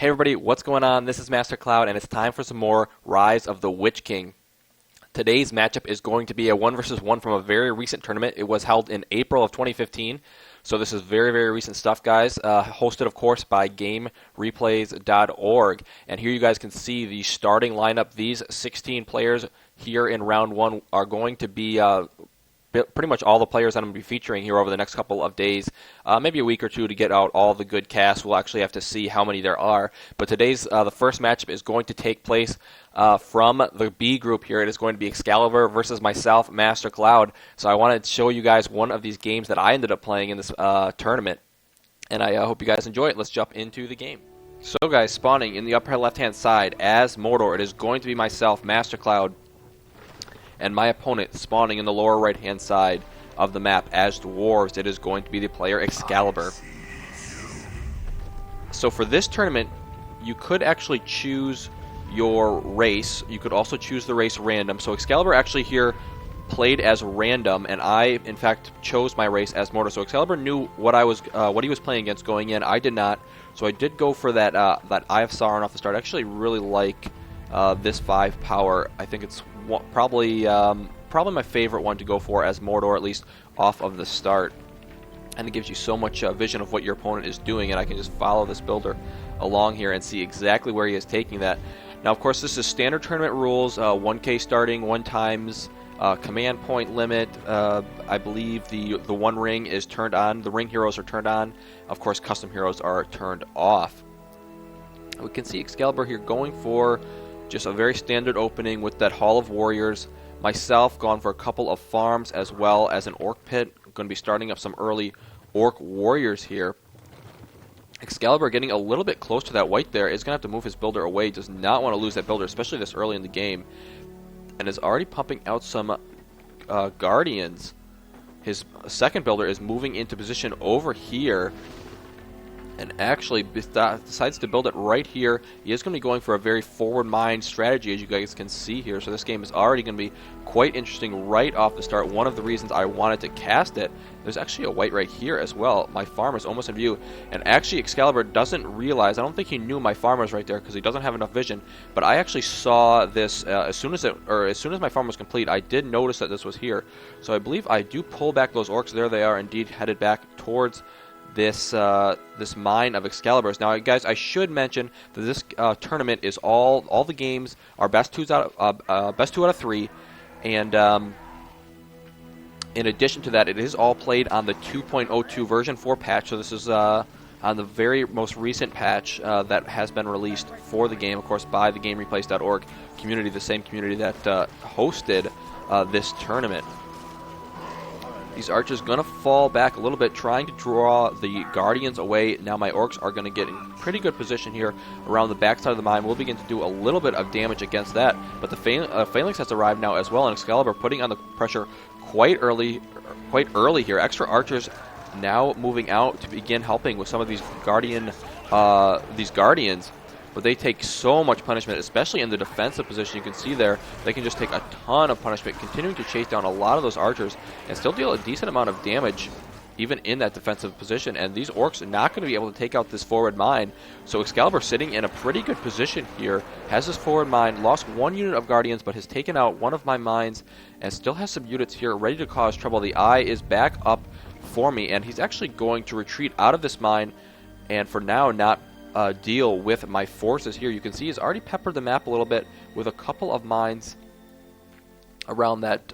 Hey everybody, what's going on? This is MasterCloud, and it's time for some more Rise of the Witch King. Today's matchup is going to be a 1 versus 1 from a very recent tournament. It was held in April of 2015, so this is very, very recent stuff, guys. Hosted, of course, by GameReplays.org. And here you guys can see the starting lineup. These 16 players here in round 1 are going to be pretty much all the players that I'm going to be featuring here over the next couple of days, maybe a week or two to get out all the good casts. We'll actually have to see how many there are. But today's the first matchup is going to take place from the B group here. It is going to be Excalibur versus myself, MasterCloud. So I wanted to show you guys one of these games that I ended up playing in this tournament. And I hope you guys enjoy it. Let's jump into the game. So guys, spawning in the upper left-hand side as Mordor, it is going to be myself, MasterCloud, and my opponent spawning in the lower right-hand side of the map as dwarves. It is going to be the player Excalibur. So for this tournament, you could actually choose your race. You could also choose the race random. So Excalibur actually here played as random, and I, in fact, chose my race as Mordor. So Excalibur knew what he was playing against going in. I did not. So I did go for that that Eye of Sauron off the start. I actually really like this 5 power. I think it's probably my favorite one to go for as Mordor, at least off of the start. And it gives you so much vision of what your opponent is doing, and I can just follow this builder along here and see exactly where he is taking that. Now, of course, this is standard tournament rules, 1K starting, 1 times command point limit. I believe the one ring is turned on. The ring heroes are turned on. Of course, custom heroes are turned off. We can see Excalibur here going for just a very standard opening with that Hall of Warriors. Myself gone for a couple of farms as well as an Orc Pit. I'm going to be starting up some early Orc Warriors here. Excalibur getting a little bit close to that white there is going to have to move his builder away. Does not want to lose that builder, especially this early in the game. And is already pumping out some Guardians. His second builder is moving into position over here, and actually decides to build it right here. He is going to be going for a very forward mind strategy, as you guys can see here. So this game is already going to be quite interesting right off the start. One of the reasons I wanted to cast it, there's actually a white right here as well. My farm is almost in view, and actually Excalibur doesn't realize, I don't think he knew my farm was right there because he doesn't have enough vision, but I actually saw this as soon as my farm was complete. I did notice that this was here. So I believe I do pull back those orcs. There they are, indeed headed back towards this this mine of Excaliburs. Now, guys, I should mention that this tournament is all the games are best 2 out of 3, and in addition to that, it is all played on the 2.02 version 4 patch. So this is on the very most recent patch that has been released for the game, of course, by the GameReplays.org community, the same community that hosted this tournament. These archers going to fall back a little bit, trying to draw the Guardians away. Now my Orcs are going to get in pretty good position here around the backside of the mine. We'll begin to do a little bit of damage against that. But the Phalanx has arrived now as well, and Excalibur putting on the pressure quite early here. Extra archers now moving out to begin helping with some of these Guardians. But they take so much punishment, especially in the defensive position. You can see there, they can just take a ton of punishment, continuing to chase down a lot of those archers and still deal a decent amount of damage even in that defensive position. And these orcs are not going to be able to take out this forward mine. So Excalibur sitting in a pretty good position here, has this forward mine, lost 1 unit of Guardians, but has taken out one of my mines and still has some units here ready to cause trouble. The eye is back up for me, and he's actually going to retreat out of this mine and for now not deal with my forces here. You can see he's already peppered the map a little bit with a couple of mines around that.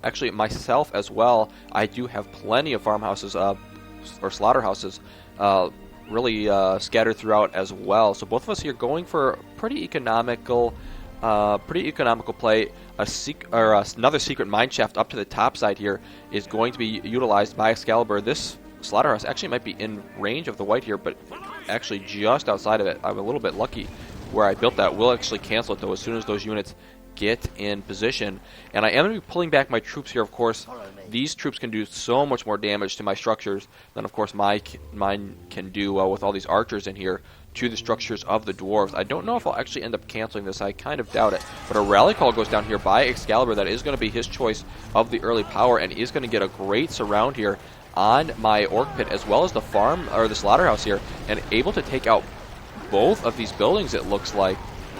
Actually, myself as well, I do have plenty of farmhouses or slaughterhouses really scattered throughout as well. So both of us here going for pretty economical play. Another secret mine shaft up to the top side here is going to be utilized by Excalibur. This slaughterhouse actually might be in range of the white here, but actually just outside of it. I'm a little bit lucky where I built that. We'll actually cancel it though as soon as those units get in position. And I am going to be pulling back my troops here, of course. These troops can do so much more damage to my structures than, of course, mine can do with all these archers in here to the structures of the dwarves. I don't know if I'll actually end up canceling this. I kind of doubt it. But a rally call goes down here by Excalibur. That is going to be his choice of the early power, and is going to get a great surround here on my Orc Pit, as well as the farm, or the slaughterhouse here, and able to take out both of these buildings, it looks like,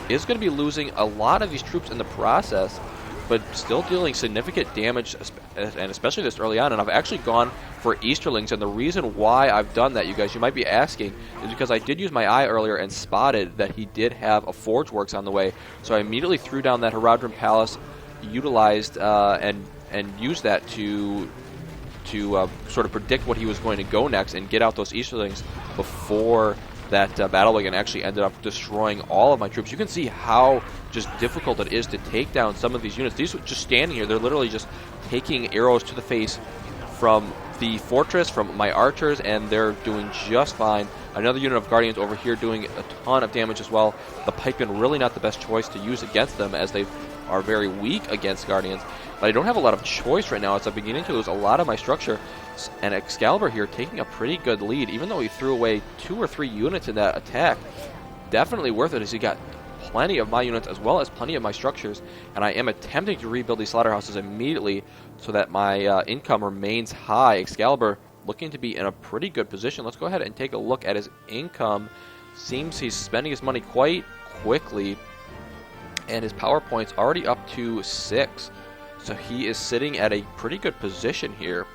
is going to be losing a lot of these troops in the process, but still dealing significant damage, and especially this early on. And I've actually gone for Easterlings, and the reason why I've done that, you guys, you might be asking, is because I did use my eye earlier and spotted that he did have a Forge Works on the way. So I immediately threw down that Herodrum Palace, utilized and used that to sort of predict what he was going to go next and get out those Easterlings before that battle wagon actually ended up destroying all of my troops. You can see how just difficult it is to take down some of these units. These are just standing here. They're literally just taking arrows to the face from the fortress, from my archers, and they're doing just fine. Another unit of Guardians over here doing a ton of damage as well. The pikemen really not the best choice to use against them, as they are very weak against Guardians. But I don't have a lot of choice right now, as I'm beginning to lose a lot of my structure. And Excalibur here taking a pretty good lead, even though he threw away 2 or 3 units in that attack. Definitely worth it, as he got plenty of my units as well as plenty of my structures. And I am attempting to rebuild these slaughterhouses immediately so that my income remains high. Excalibur looking to be in a pretty good position. Let's go ahead and take a look at his income. Seems he's spending his money quite quickly, and his power point's already up to 6. So he is sitting at a pretty good position here.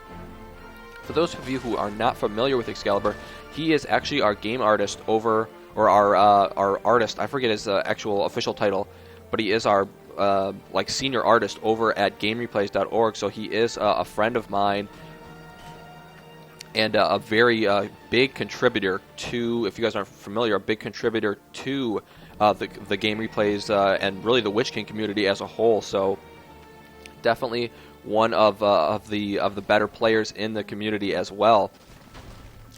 For those of you who are not familiar with Excalibur, he is actually our game artist over, or our artist. I forget his actual official title, but he is our like senior artist over at GameReplays.org. So he is a friend of mine and a very big contributor to, if you guys aren't familiar, a big contributor to the Game Replays and really the Witch King community as a whole. So definitely one of the better players in the community as well.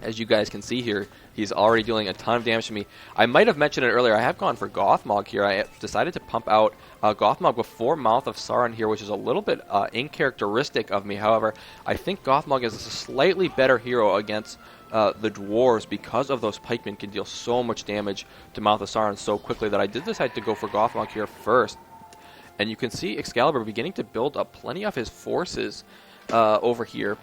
As you guys can see here, he's already dealing a ton of damage to me. I might have mentioned it earlier, I have gone for Gothmog here. I decided to pump out Gothmog before Mouth of Sauron here, which is a little bit uncharacteristic of me. However, I think Gothmog is a slightly better hero against the dwarves, because of those pikemen can deal so much damage to Mouth of Sauron so quickly that I did decide to go for Gothmog here first. And you can see Excalibur beginning to build up plenty of his forces over here.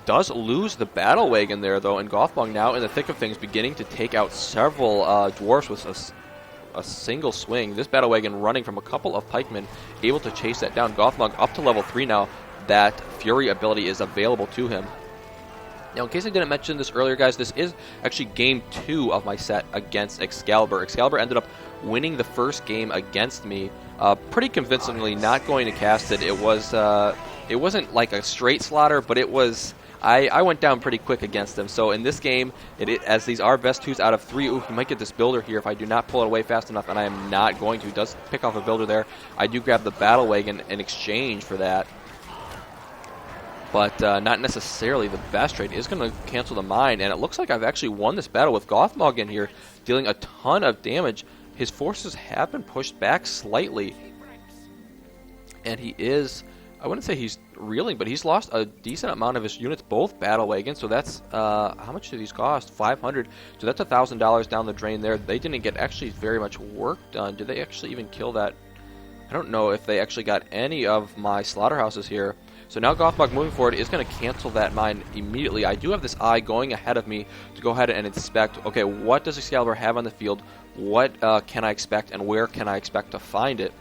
Does lose the battle wagon there, though, and Gothmog now in the thick of things, beginning to take out several dwarfs with a single swing. This battle wagon running from a couple of pikemen, able to chase that down. Gothmog up to level 3 now. That Fury ability is available to him. Now, in case I didn't mention this earlier, guys, this is actually game 2 of my set against Excalibur. Excalibur ended up winning the first game against me pretty convincingly, not going to cast it. It wasn't like a straight slaughter, but it was... I went down pretty quick against him. So in this game, as these are best 2s out of 3, ooh, he might get this builder here if I do not pull it away fast enough, and I am not going to. He does pick off a builder there. I do grab the battle wagon in exchange for that. But not necessarily the best trade. Is going to cancel the mine, and it looks like I've actually won this battle with Gothmog in here, dealing a ton of damage. His forces have been pushed back slightly, and he is, I wouldn't say he's reeling, but he's lost a decent amount of his units, both battle wagons. So that's, how much do these cost? 500. So that's $1,000 down the drain there. They didn't get actually very much work done. Did they actually even kill that? I don't know if they actually got any of my slaughterhouses here. So now Gothmog moving forward is going to cancel that mine immediately. I do have this eye going ahead of me to go ahead and inspect, okay, what does Excalibur have on the field? What can I expect, and where can I expect to find it?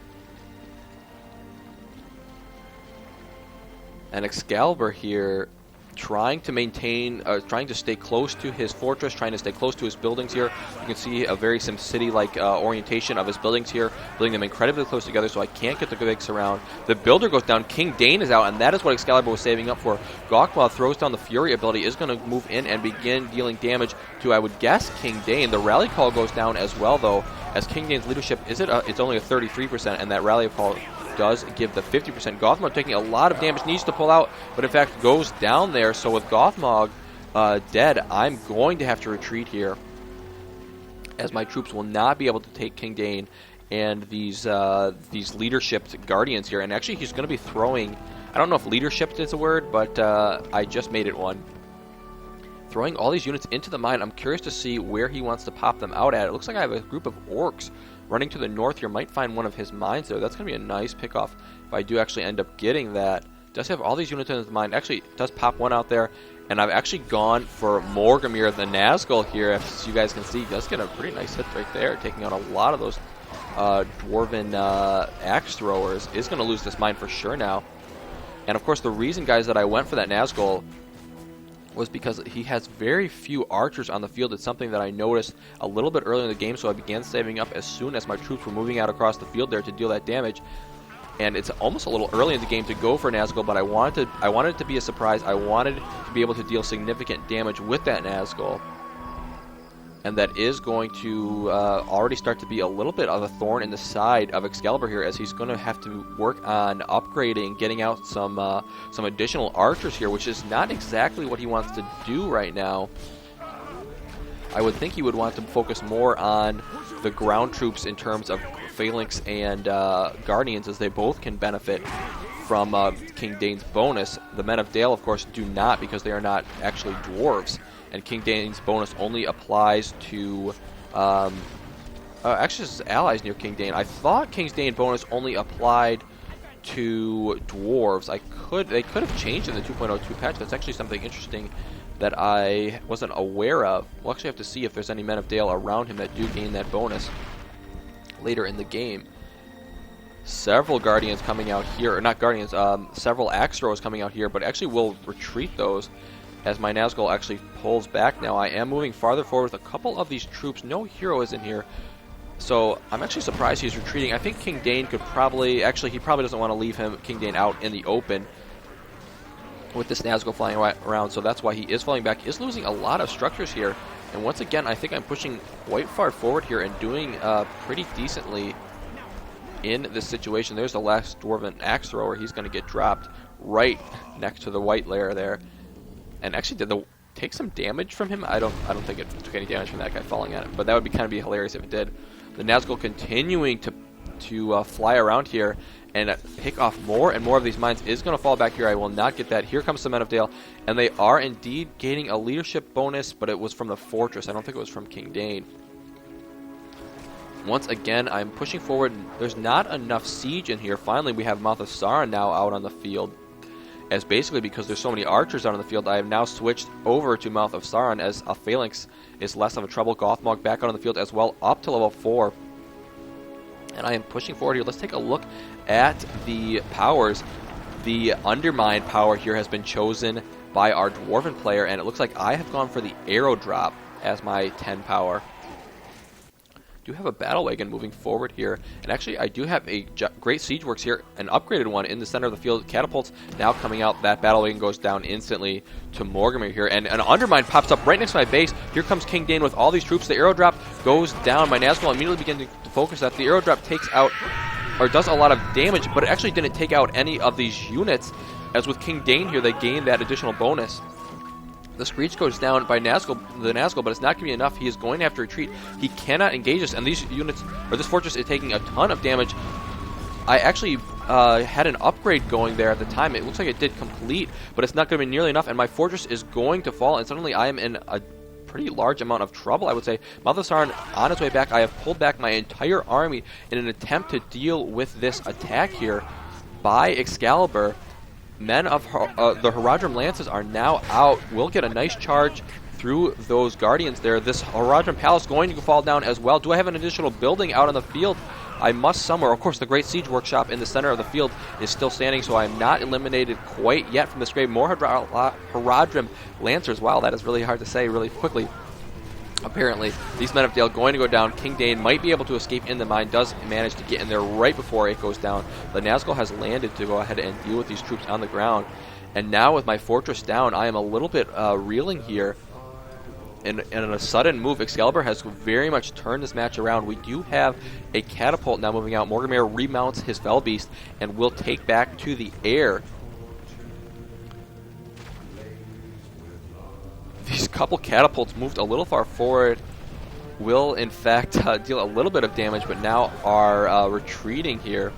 And Excalibur here trying to maintain, trying to stay close to his fortress, trying to stay close to his buildings here. You can see a very SimCity-like orientation of his buildings here, building them incredibly close together so I can't get the big surround. The builder goes down, King Dane is out, and that is what Excalibur was saving up for. Gothmog throws down the Fury ability, is going to move in and begin dealing damage to, I would guess, King Dane. The rally call goes down as well, though, as King Dane's leadership, it's only a 33%, and that rally call does give the 50%. Gothmog taking a lot of damage, needs to pull out, but in fact goes down there. So with Gothmog dead, I'm going to have to retreat here, as my troops will not be able to take King Dane and these leadership guardians here. And actually he's going to be throwing, I don't know if leadership is a word, but I just made it one. Throwing all these units into the mine. I'm curious to see where he wants to pop them out at. It looks like I have a group of orcs running to the north here. Might find one of his mines there. That's going to be a nice pickoff if I do actually end up getting that. Does have all these units in his mine. Actually, does pop one out there And I've actually gone for Morgamir the Nazgul here. As you guys can see, he does get a pretty nice hit right there, taking out a lot of those Dwarven axe throwers. Is going to lose this mine for sure now. And of course, the reason, guys, that I went for that Nazgul was because he has very few archers on the field. It's something that I noticed a little bit earlier in the game, so I began saving up as soon as my troops were moving out across the field there to deal that damage. And it's almost a little early in the game to go for Nazgul, but I wanted it to be a surprise. I wanted to be able to deal significant damage with that Nazgul. And that is going to already start to be a little bit of a thorn in the side of Excalibur here, as he's going to have to work on upgrading, getting out some additional archers here, which is not exactly what he wants to do right now. I would think he would want to focus more on the ground troops in terms of Phalanx and Guardians, as they both can benefit from King Dane's bonus. The Men of Dale, of course, do not, because they are not actually dwarves. And King Dane's bonus only applies to actually his allies near King Dane. I thought King Dane's bonus only applied to dwarves. They could have changed in the 2.02 patch. That's actually something interesting that I wasn't aware of. We'll actually have to see if there's any Men of Dale around him that do gain that bonus later in the game. Several Guardians coming out here, or not Guardians, several Axe Throwers coming out here, but actually will retreat those as my Nazgul actually pulls back now. I am moving farther forward with a couple of these troops. No hero is in here, so I'm actually surprised he's retreating. I think King Dane could probably, actually he probably doesn't want to leave King Dane out in the open with this Nazgul flying around, so that's why he is falling back. He is losing a lot of structures here, and once again, I think I'm pushing quite far forward here and doing pretty decently in this situation. There's the last Dwarven Axe Thrower. He's going to get dropped right next to the white layer there. And actually, did take some damage from him? I don't think it took any damage from that guy falling at it, but that would kind of be hilarious if it did. The Nazgul continuing to fly around here and pick off more and more of these mines. Is going to fall back here. I will not get that. Here comes the Men of Dale, and they are indeed gaining a leadership bonus, but it was from the fortress. I don't think it was from King Dane. Once again, I'm pushing forward. There's not enough siege in here. Finally, we have Mouth of Sauron now out on the field. As basically, because there's so many archers out on the field, I have now switched over to Mouth of Sauron, as a Phalanx is less of a trouble. Gothmog back out on the field as well, up to level 4. And I am pushing forward here. Let's take a look at the powers. The Undermine power here has been chosen by our Dwarven player, and it looks like I have gone for the Arrow Drop as my 10 power. Do have a battle wagon moving forward here, and actually I do have a great siege works here, an upgraded one in the center of the field. Catapults now coming out. That battle wagon goes down instantly to Morgamir here, and an Undermine pops up right next to my base. Here comes King Dane with all these troops. The arrow drop goes down. My Nazgul immediately begins to focus that. The arrow drop takes out, or does a lot of damage, but it actually didn't take out any of these units. As with King Dane here, they gain that additional bonus. The Screech goes down by the Nazgul, but it's not going to be enough. He is going to have to retreat. He cannot engage us, and these units, or this fortress, is taking a ton of damage. I actually had an upgrade going there at the time. It looks like it did complete, but it's not going to be nearly enough, and my fortress is going to fall, and suddenly I am in a pretty large amount of trouble, I would say. Mouth of Sauron on its way back. I have pulled back my entire army in an attempt to deal with this attack here by Excalibur. Men of the Haradrim Lances are now out. We'll get a nice charge through those Guardians there. This Haradrim Palace going to fall down as well. Do I have an additional building out on the field? I must somewhere. Of course, the Great Siege Workshop in the center of the field is still standing, so I'm not eliminated quite yet from this grave. More Haradrim Lancers. Wow, that is really hard to say really quickly. Apparently, these Men of Dale going to go down. King Dane might be able to escape in the mine, does manage to get in there right before it goes down. The Nazgul has landed to go ahead and deal with these troops on the ground. And now with my fortress down, I am a little bit reeling here. And in a sudden move, Excalibur has very much turned this match around. We do have a catapult now moving out. Morgamir remounts his Felbeast and will take back to the air. These couple catapults moved a little far forward, will in fact deal a little bit of damage, but now are retreating here.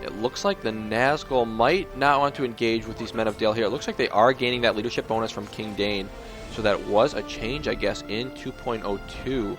It looks like the Nazgul might not want to engage with these Men of Dale here. It looks like they are gaining that leadership bonus from King Dane, so that was a change, I guess, in 2.02.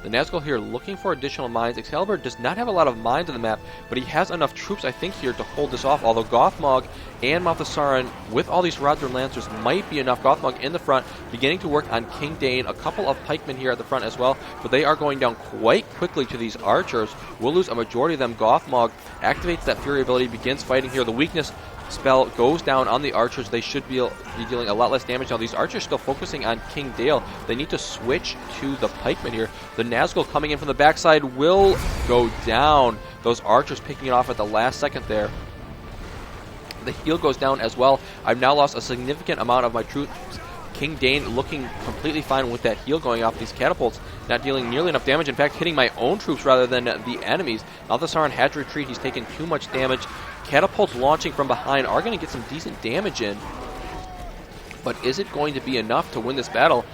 The The Nazgul here looking for additional mines. Excalibur does not have a lot of mines on the map, but he has enough troops, I think, here to hold this off. Although Gothmog and Mouth of Sauron, with all these Rodwyrn Lancers, might be enough. Gothmog in the front, beginning to work on King Dane. A couple of pikemen here at the front as well, but they are going down quite quickly to these archers. We'll lose a majority of them. Gothmog activates that Fury ability, begins fighting here. The weakness spell goes down on the archers. They should be dealing a lot less damage now. These archers still focusing on King Dale. They need to switch to the pikemen here. The Nazgul coming in from the backside will go down. Those archers picking it off at the last second there. The heal goes down as well. I've now lost a significant amount of my troops. King Dane looking completely fine with that heal going off these catapults, not dealing nearly enough damage. In fact, hitting my own troops rather than the enemies. Mouth of Sauron had to retreat. He's taken too much damage. Catapults launching from behind are going to get some decent damage in. But is it going to be enough to win this battle?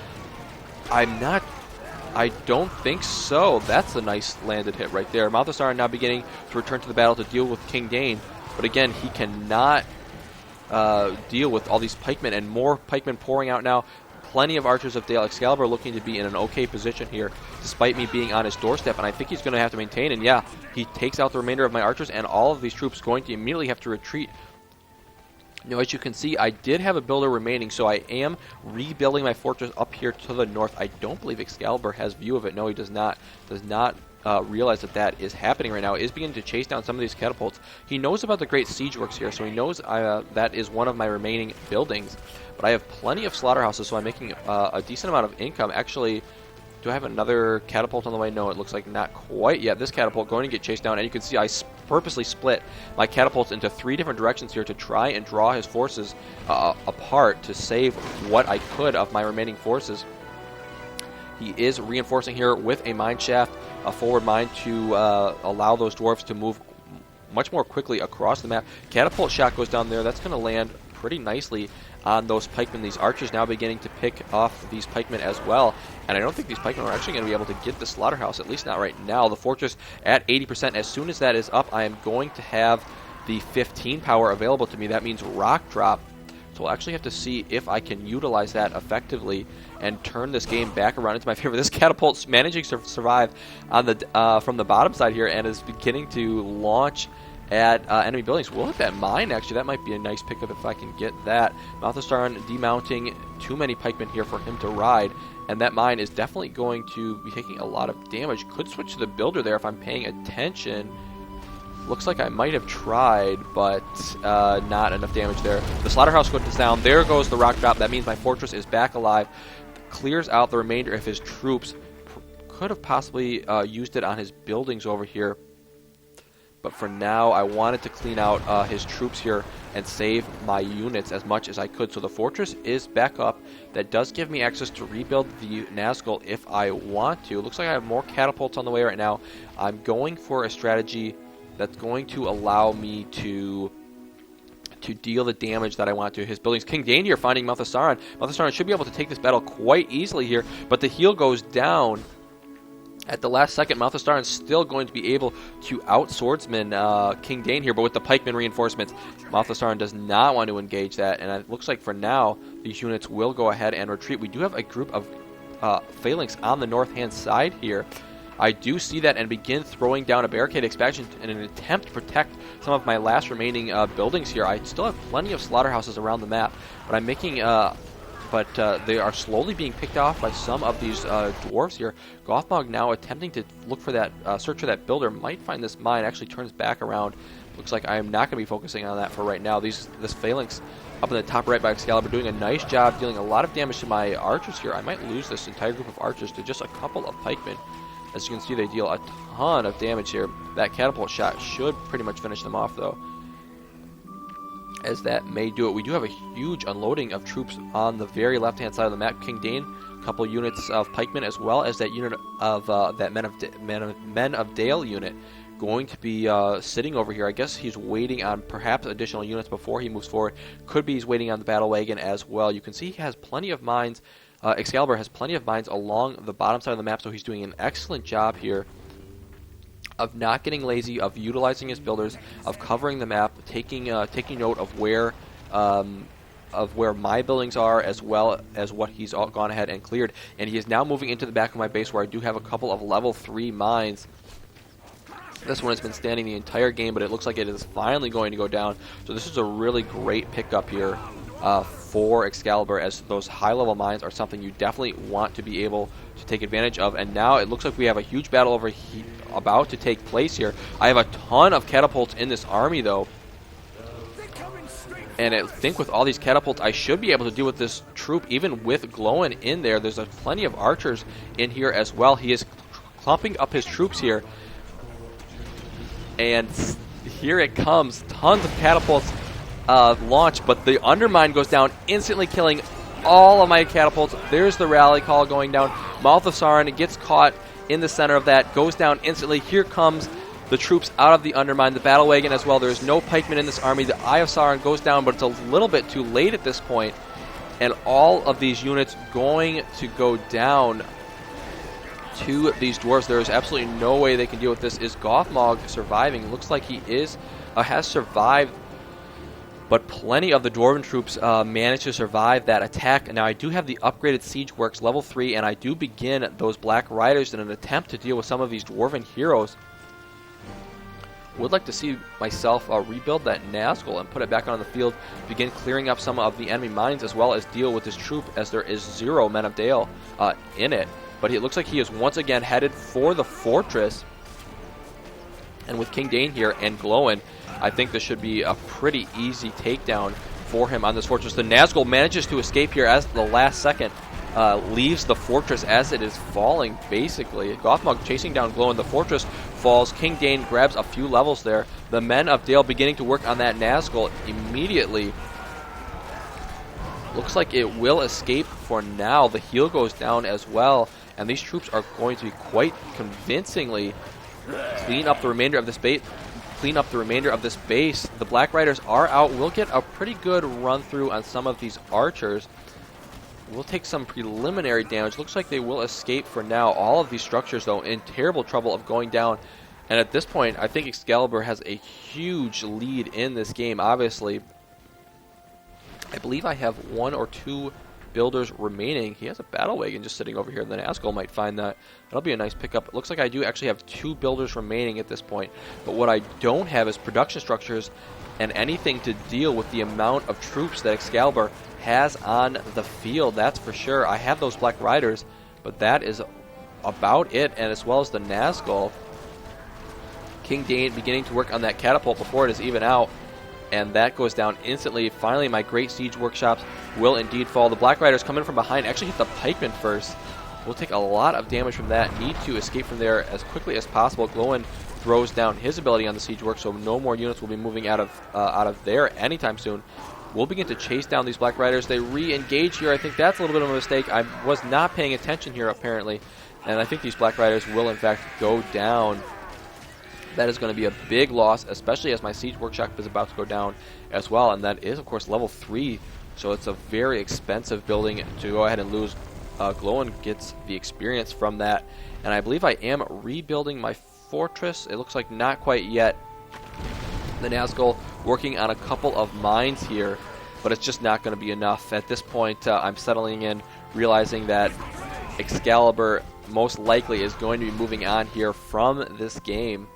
I don't think so. That's a nice landed hit right there. Mouth of Sauron now beginning to return to the battle to deal with King Dane. But again, he cannot deal with all these pikemen, and more pikemen pouring out now. Plenty of archers of Dale. Excalibur looking to be in an okay position here, despite me being on his doorstep, and I think he's going to have to maintain. And yeah, he takes out the remainder of my archers, and all of these troops going to immediately have to retreat. Now, as you can see, I did have a builder remaining, so I am rebuilding my fortress up here to the north. I don't believe Excalibur has view of it. No, he does not. Realize that is happening right now. Is beginning to chase down some of these catapults. He knows about the great siege works here, so he knows that is one of my remaining buildings. But I have plenty of slaughterhouses, so I'm making a decent amount of income. Actually, do I have another catapult on the way? No, it looks like not quite yet. This catapult going to get chased down, and you can see I purposely split my catapults into 3 different directions here to try and draw his forces apart to save what I could of my remaining forces. He is reinforcing here with a mine shaft, a forward mine, to allow those dwarves to move much more quickly across the map. Catapult shot goes down there. That's going to land pretty nicely on those pikemen. These archers now beginning to pick off these pikemen as well. And I don't think these pikemen are actually going to be able to get the slaughterhouse, at least not right now. The fortress at 80%. As soon as that is up, I am going to have the 15 power available to me. That means rock drop. So we'll actually have to see if I can utilize that effectively and turn this game back around into my favor. This catapult's managing to survive on the from the bottom side here and is beginning to launch at enemy buildings. We'll hit that mine, actually. That might be a nice pickup if I can get that. Mouth of Sauron demounting too many pikemen here for him to ride, and that mine is definitely going to be taking a lot of damage. Could switch to the builder there if I'm paying attention. Looks like I might have tried, but not enough damage there. The slaughterhouse goes down. There goes the rock drop. That means my fortress is back alive. Clears out the remainder of his troops. Could have possibly used it on his buildings over here. But for now, I wanted to clean out his troops here and save my units as much as I could. So the fortress is back up. That does give me access to rebuild the Nazgul if I want to. Looks like I have more catapults on the way right now. I'm going for a strategy that's going to allow me to deal the damage that I want to his buildings. King Dane here finding Mouth of Sauron. Mouth of Sauron should be able to take this battle quite easily here, but the heal goes down at the last second. Mouth of Sauron is still going to be able to out-swordsman King Dane here, but with the pikeman reinforcements, Mouth of Sauron does not want to engage that, and it looks like for now these units will go ahead and retreat. We do have a group of phalanx on the north-hand side here. I do see that and begin throwing down a barricade expansion in an attempt to protect some of my last remaining buildings here. I still have plenty of slaughterhouses around the map, but I'm making they are slowly being picked off by some of these dwarves here. Gothmog now attempting to look for that, search for that builder, might find this mine, actually turns back around. Looks like I am not going to be focusing on that for right now. This phalanx up in the top right by Excalibur doing a nice job dealing a lot of damage to my archers here. I might lose this entire group of archers to just a couple of pikemen. As you can see, they deal a ton of damage here. That catapult shot should pretty much finish them off, though, as that may do it. We do have a huge unloading of troops on the very left-hand side of the map. King Dane, a couple units of pikemen, as well as that unit of that Men of Dale unit, going to be sitting over here. I guess he's waiting on perhaps additional units before he moves forward. Could be he's waiting on the battle wagon as well. You can see he has plenty of mines. Excalibur has plenty of mines along the bottom side of the map, so he's doing an excellent job here of not getting lazy, of utilizing his builders, of covering the map, taking note of where of where my buildings are, as well as what he's gone ahead and cleared. And he is now moving into the back of my base, where I do have a couple of level 3 mines. This one has been standing the entire game, but it looks like it is finally going to go down. So this is a really great pickup here for Excalibur, as those high-level mines are something you definitely want to be able to take advantage of. And now it looks like we have a huge battle about to take place here. I have a ton of catapults in this army, though. And I think with all these catapults, I should be able to deal with this troop, even with Glowin in there. There's plenty of archers in here as well. He is clumping up his troops here. And here it comes. Tons of catapults launched, but the undermine goes down, instantly killing all of my catapults. There's the rally call going down. Mouth of Sauron, it gets caught in the center of that, goes down instantly. Here comes the troops out of the undermine, the battle wagon as well. There's no pikemen in this army. The Eye of Sauron goes down, but it's a little bit too late at this point. And all of these units going to go down to these dwarves. There is absolutely no way they can deal with this. Is Gothmog surviving? Looks like he has survived, but plenty of the dwarven troops managed to survive that attack. Now I do have the upgraded siege works level 3, and I do begin those Black Riders in an attempt to deal with some of these dwarven heroes. Would like to see myself rebuild that Nazgul and put it back on the field, begin clearing up some of the enemy mines, as well as deal with this troop, as there is 0 Men of Dale in it. But it looks like he is once again headed for the fortress. And with King Dane here and Glowin, I think this should be a pretty easy takedown for him on this fortress. The Nazgul manages to escape here as the last second leaves the fortress as it is falling, basically. Gothmog chasing down Glowin. The fortress falls. King Dane grabs a few levels there. The Men of Dale beginning to work on that Nazgul immediately. Looks like it will escape for now. The heal goes down as well, and these troops are going to be quite convincingly clean up the remainder of this base. The Black Riders are out. We'll get a pretty good run through on some of these archers. We'll take some preliminary damage. Looks like they will escape for now. All of these structures, though, in terrible trouble of going down. And at this point, I think Excalibur has a huge lead in this game, obviously. I believe I have 1 or 2 builders remaining. He has a battle wagon just sitting over here. The Nazgul might find that. That'll be a nice pickup. It looks like I do actually have 2 builders remaining at this point. But what I don't have is production structures and anything to deal with the amount of troops that Excalibur has on the field. That's for sure. I have those Black Riders, but that is about it, and as well as the Nazgul. King Dane beginning to work on that catapult before it is even out, and that goes down instantly. Finally, my great siege workshops will indeed fall. The Black Riders come in from behind, actually hit the pikemen first. We'll take a lot of damage from that. Need to escape from there as quickly as possible. Glowin throws down his ability on the siege work, so no more units will be moving out of there anytime soon. We'll begin to chase down these Black Riders. They re-engage here. I think that's a little bit of a mistake. I was not paying attention here, apparently, and I think these Black Riders will, in fact, go down. That is going to be a big loss, especially as my siege workshop is about to go down as well, and that is, of course, level 3, so it's a very expensive building to go ahead and lose. Glowin gets the experience from that, and I believe I am rebuilding my fortress. It looks like not quite yet. The Nazgul working on a couple of mines here, but it's just not going to be enough. At this point, I'm settling in, realizing that Excalibur most likely is going to be moving on here from this game.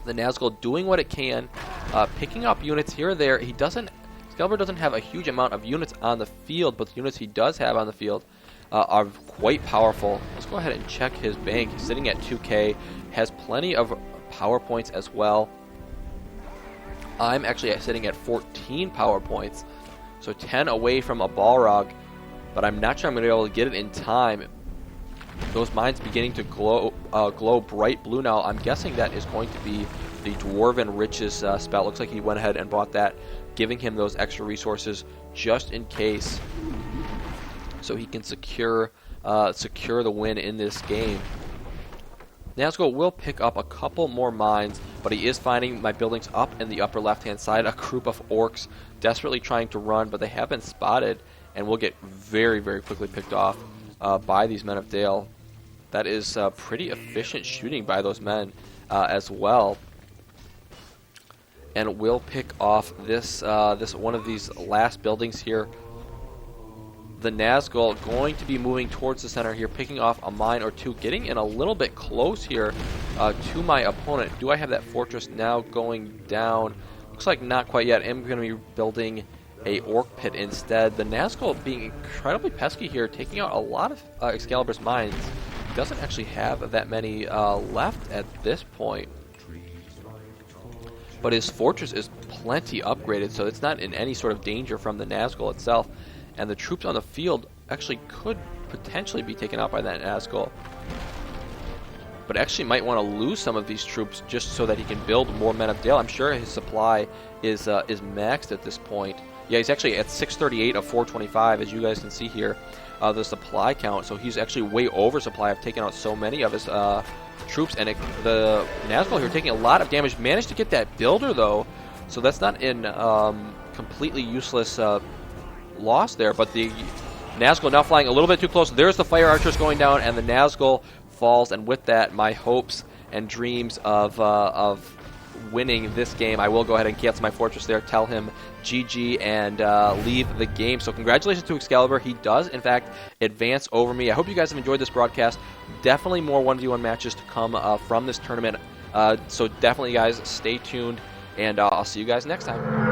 The Nazgul doing what it can, picking up units here or there. Excalibur doesn't have a huge amount of units on the field, but the units he does have on the field are quite powerful. Let's go ahead and check his bank. He's sitting at 2K, has plenty of power points as well. I'm actually sitting at 14 power points, so 10 away from a Balrog, but I'm not sure I'm going to be able to get it in time. Those mines beginning to glow bright blue now. I'm guessing that is going to be the Dwarven Riches spell. Looks like he went ahead and bought that, giving him those extra resources just in case, so he can secure the win in this game. Nazgul will pick up a couple more mines, but he is finding my buildings up in the upper left-hand side. A group of orcs desperately trying to run, but they have been spotted and will get very, very quickly picked off by these Men of Dale. That is pretty efficient shooting by those men as well. and will pick off this this one of these last buildings here. The Nazgul going to be moving towards the center here, picking off a mine or two, getting in a little bit close here to my opponent. Do I have that fortress now going down? Looks like not quite yet. I'm going to be building a orc pit instead. The Nazgul being incredibly pesky here, taking out a lot of Excalibur's mines. Doesn't actually have that many left at this point. But his fortress is plenty upgraded, so it's not in any sort of danger from the Nazgul itself. And the troops on the field actually could potentially be taken out by that Nazgul. But actually might want to lose some of these troops just so that he can build more Men of Dale. I'm sure his supply is maxed at this point. Yeah, he's actually at 638 of 425, as you guys can see here, the supply count. So he's actually way over supply. I've taken out so many of his troops, and the Nazgul here taking a lot of damage. Managed to get that builder, though, so that's not in completely useless loss there. But the Nazgul now flying a little bit too close. There's the fire archers going down, and the Nazgul falls. And with that, my hopes and dreams of winning this game, I will go ahead and cancel my fortress there, tell him GG, and leave the game. So congratulations to Excalibur. He does, in fact, advance over me. I hope you guys have enjoyed this broadcast. Definitely more 1v1 matches to come from this tournament. So definitely, guys, stay tuned, and I'll see you guys next time.